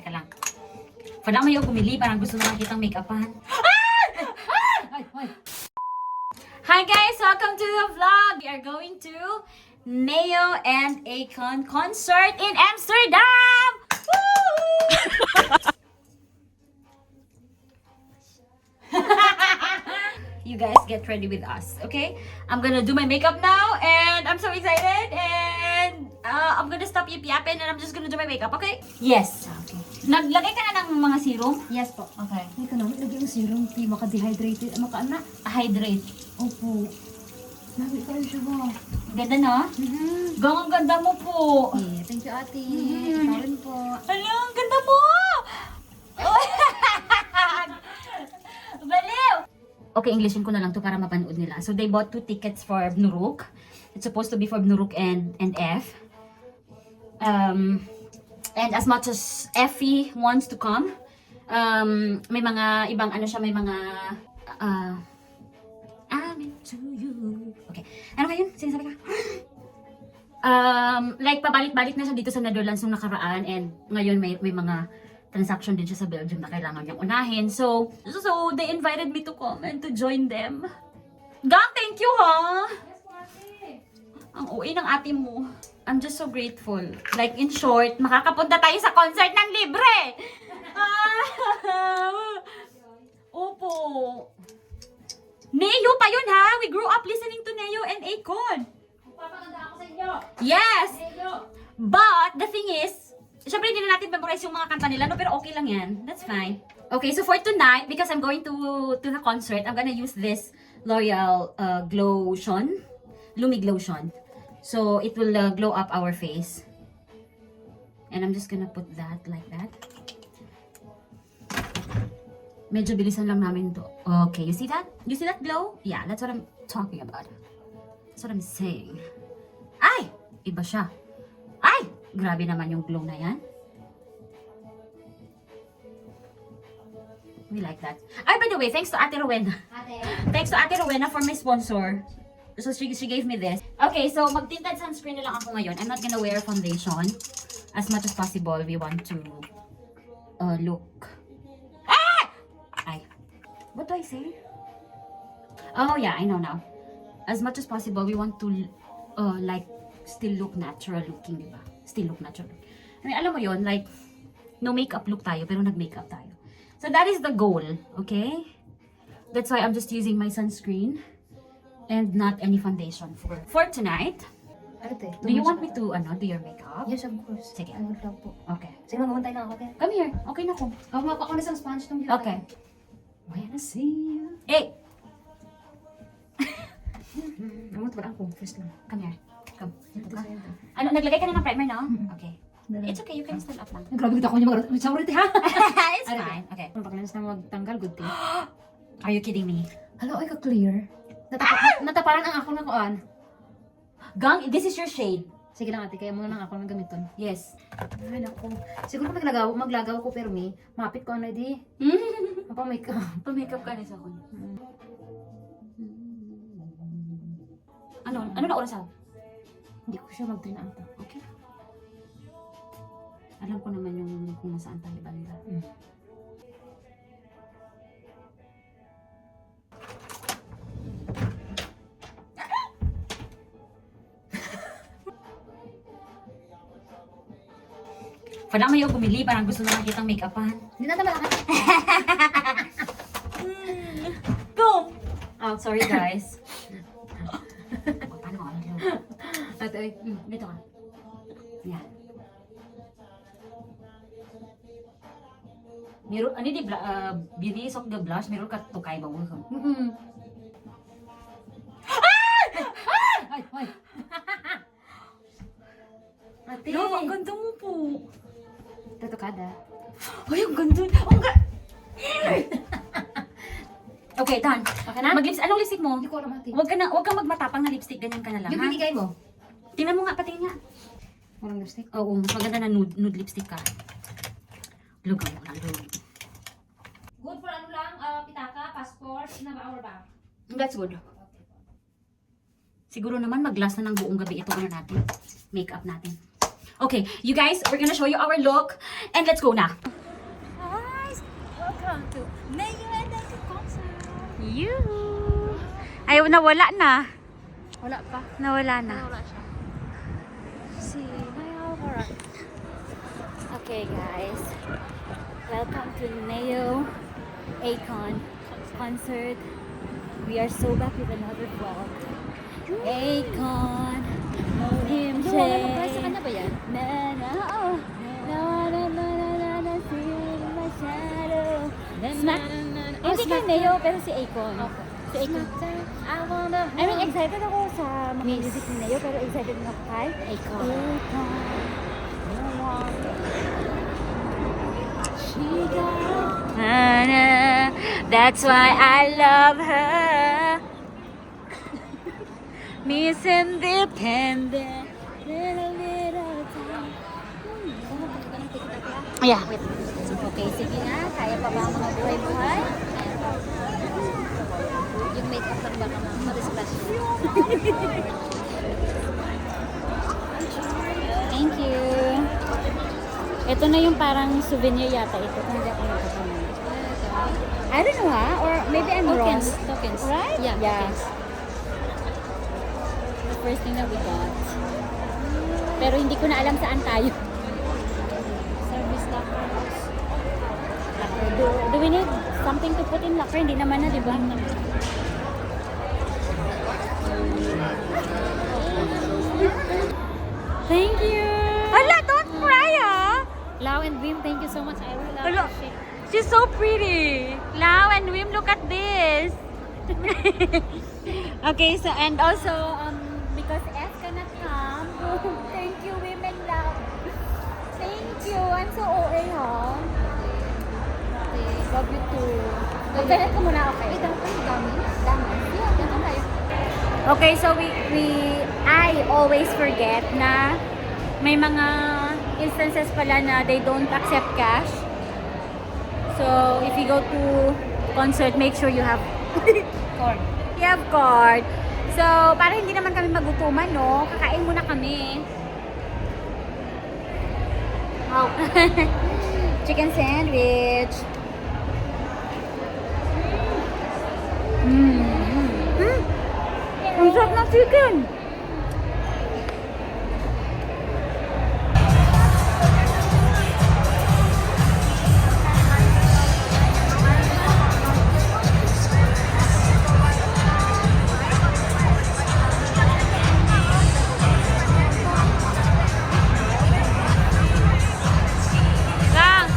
Teka lang. Pwede mo yung pumili, parang gusto naman kitang make-upan. Hi guys! Welcome to the vlog! We are going to Neo and Akon concert in Amsterdam! Woo! You guys get ready with us, okay? I'm gonna do my makeup now and I'm so excited and I'm gonna stop yip-yapping and I'm just gonna do my makeup, okay? Yes. Okay. Naglagay ka na ng mga serum? Yes po. Okay. Hindi ka naman lagyan ng serum, di maka-dehydrated. Maka-ana? Hydrate. Opo. Lagi ka rin siya ba? Ganda no? Gang, ang ganda mo po. Yeah, thank you ate. Ikaw rin po. Ano, ang ganda mo! Baliw! Okay, Englishin ko na lang to para mapanood nila. So they bought 2 tickets for Bnuruk. It's supposed to be for Bnuruk and F. And as much as Effie wants to come, may mga ibang ano siya, may mga I'm into you. Okay. Ano kayo? Sinasabi ka? Like pabalik-balik na siya dito sa Netherlands nung nakaraan and ngayon may mga transaction din siya sa Belgium na kailangan niyang unahin. So they invited me to come and to join them. Gang, thank you ha! Ang uwi ng ate mo. I'm just so grateful. Like in short, makakapunta tayo sa concert ng libre! Opo. Neo pa yun ha! We grew up listening to Neo and Akon. Papaganda ako sa inyo. Yes! Hello. But the thing is, syempre hindi na natin memorize yung mga kanta nila, no? Pero okay lang yan. That's fine. Okay, so for tonight, because I'm going to the concert, I'm gonna use this L'Oreal Glotion. Lumi Glotion. So, it will glow up our face. And I'm just gonna put that like that. Medyo bilisan lang namin to. Okay, you see that? You see that glow? Yeah, that's what I'm talking about. That's what I'm saying. Ay! Iba siya. Ay! Grabe naman yung glow na yan. We like that. Ay, by the way, thanks to Ate Rowena. Thanks to Ate Rowena for my sponsor. So, she gave me this. Okay, so mag-tinted sunscreen na lang ako ngayon. I'm not gonna wear foundation. As much as possible, we want to look... Ah! Ay. What do I say? Oh, yeah, I know now. As much as possible, we want to, like, still look natural looking, diba? Still look natural. I mean, alam mo yon, like, no makeup look tayo, pero nag-makeup tayo. So, that is the goal, okay? That's why I'm just using my sunscreen and not any foundation for tonight. Ate, Do you want me to, do your makeup? Yes, of course. Sige. I would love po. Okay. Sige, magumantay lang ako, ate. Come here. Okay na ko. Mapa ako na sa sponge nung Okay. Wanna see you. Hey! Namot ba ako? First lang. Come here. Come. Ito sa'yo. Ano, naglagay ka na ng primer, no? Okay. It's okay, you can stand up lang. Grabe kita ko niya mag- Sorry, ate, ha? It's fine. Okay. Kung pag-lens na magtanggal, good thing. Are you kidding me? Hello, ay ka-clear. Nataparan ang ako na kuan. Gang, this is your shade. Sige lang ate, kaya muna lang ako ng gamiton. Yes. Ay, naku. Siguro maglagaw ko pero me, mapit ko ano di. Mapa-makeup. Pa-makeup ka na sa akin. Ano na oras ako? Hindi ko siya mag-turn out. Okay. Alam ko naman yung kung nasaan tayo banda. Pwede mo yung pumili, parang gusto naman kitang make-upan. Hindi na naman ako. Go! Oh, sorry guys. Paano ako nag-load? Ate, ay. Dito ka. Yan. Meron, ano di, beauty of the blush, meron ka tukay ba mo? Ay, ay. Ate. Love, ang ganda mo po. Tatukada. Ay, ang ganda. Ang ganda. Okay, done. Okay na? Anong lipstick mo? Hindi ko alam ate. Huwag kang magmatapang na lipstick, ganyan ka na lang, Yung ha? binigay mo? Tingnan mo nga, patingin nga. Walang lipstick? Oo, mas maganda na nude lipstick ka. Lugaw mo lang, lugaw. Good for ano lang, pitaka, passport, our bag. That's good. Siguro naman mag-last na ng buong gabi ito natin. Makeup natin. Okay, you guys, we're gonna show you our look. And let's go na. Welcome to Mayo and Icon Concert. Yoo! Ay, nawala na. Wala pa. Nawala na. Wala siya. Si Mayo Horror. Okay, guys. Welcome to Neo Akon concert. We are so back with another vlog. Akon, know him Sa say. kanya ba yan? Na na oh. Na na na na na na see my shadow. Smack. Hindi kay Neo, pero si Akon. Si Akon. I mean, excited ako sa mga Miss. music ni Neo, pero excited ako kay Akon. That's why I love her. Miss Independent. Little time. Yeah. Okay, sige na. Kaya pa ba ang mga buhay-buhay? Yung makeup lang baka ma-displash. Thank you. Ito na yung parang souvenir yata ito. Kung hindi ako nagkakamali. I don't know ha? Or maybe I'm wrong. Tokens. Right? Yeah, Yeah. tokens. The first thing that we got. Pero hindi ko na alam saan tayo. Service lockers. Do we need something to put in locker? Hindi naman na, di ba? Thank you! Hala, don't cry ah! Lau and Wim, thank you so much. I really Hello. appreciate. She's so pretty! Lau and Wim, look at this! Okay, so and also, because F cannot come, thank you, Wim and Lau. Thank you! I'm so OA, ha? Okay. Love you too. Magpalit ko muna, okay? Wait, ang dami. Dami. Yeah, ganun tayo. Okay, so I always forget na may mga instances pala na they don't accept cash. So, if you go to concert, make sure you have Card. you have card. So, para hindi naman kami magutuman, no? Kakain muna kami. Wow. Chicken sandwich. Ang sarap ng chicken. Lang.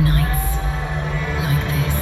Nights like this.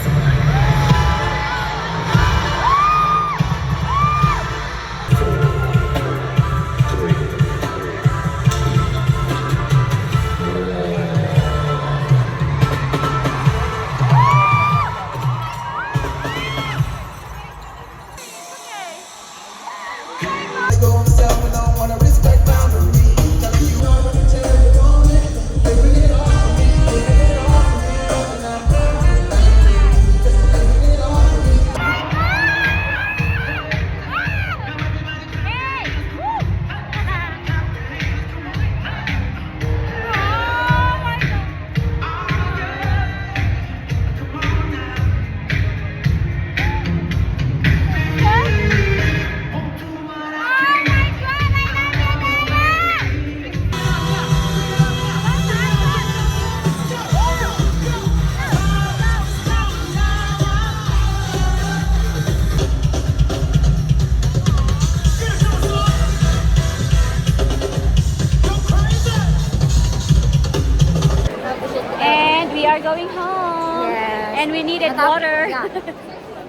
And we are going home. Yes. And we needed water. Yeah.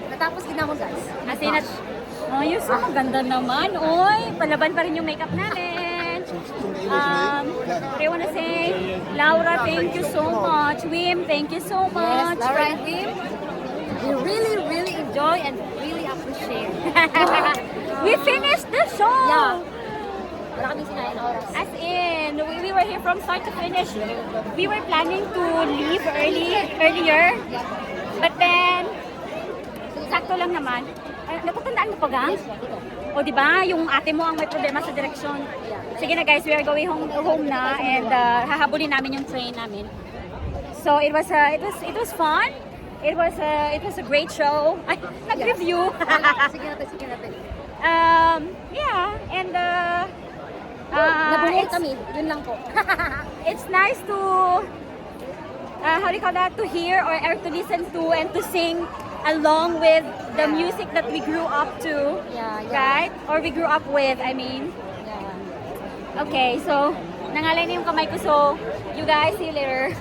Natapos din ako, guys. As in, oh, you're so maganda naman. Oy, palaban pa rin yung makeup namin. What do you wanna say? Laura, thank you so much. Wim, thank you so Yes, much. Laura and Wim, we really, really enjoy and really appreciate. We finished the show. Yeah. Wala kami sinayin oras. As in, we were here from start to finish. We were planning to leave earlier. But then, sakto lang naman. Natatandaan mo pa, gang? O, di ba? Yung ate mo ang may problema sa direksyon. Sige na guys, we are going home na and hahabulin namin yung train namin. So it was fun. It was a great show. Ay, nag-review. Sige natin. Yeah, and Nabungol kami, yun lang po. it's nice to how do you call that, to hear or to listen to and to sing along with the music that we grew up to, Yeah. right? Or we grew up with, I mean. Yeah. Okay, so nangalay na yung kamay ko, so you guys, see you later.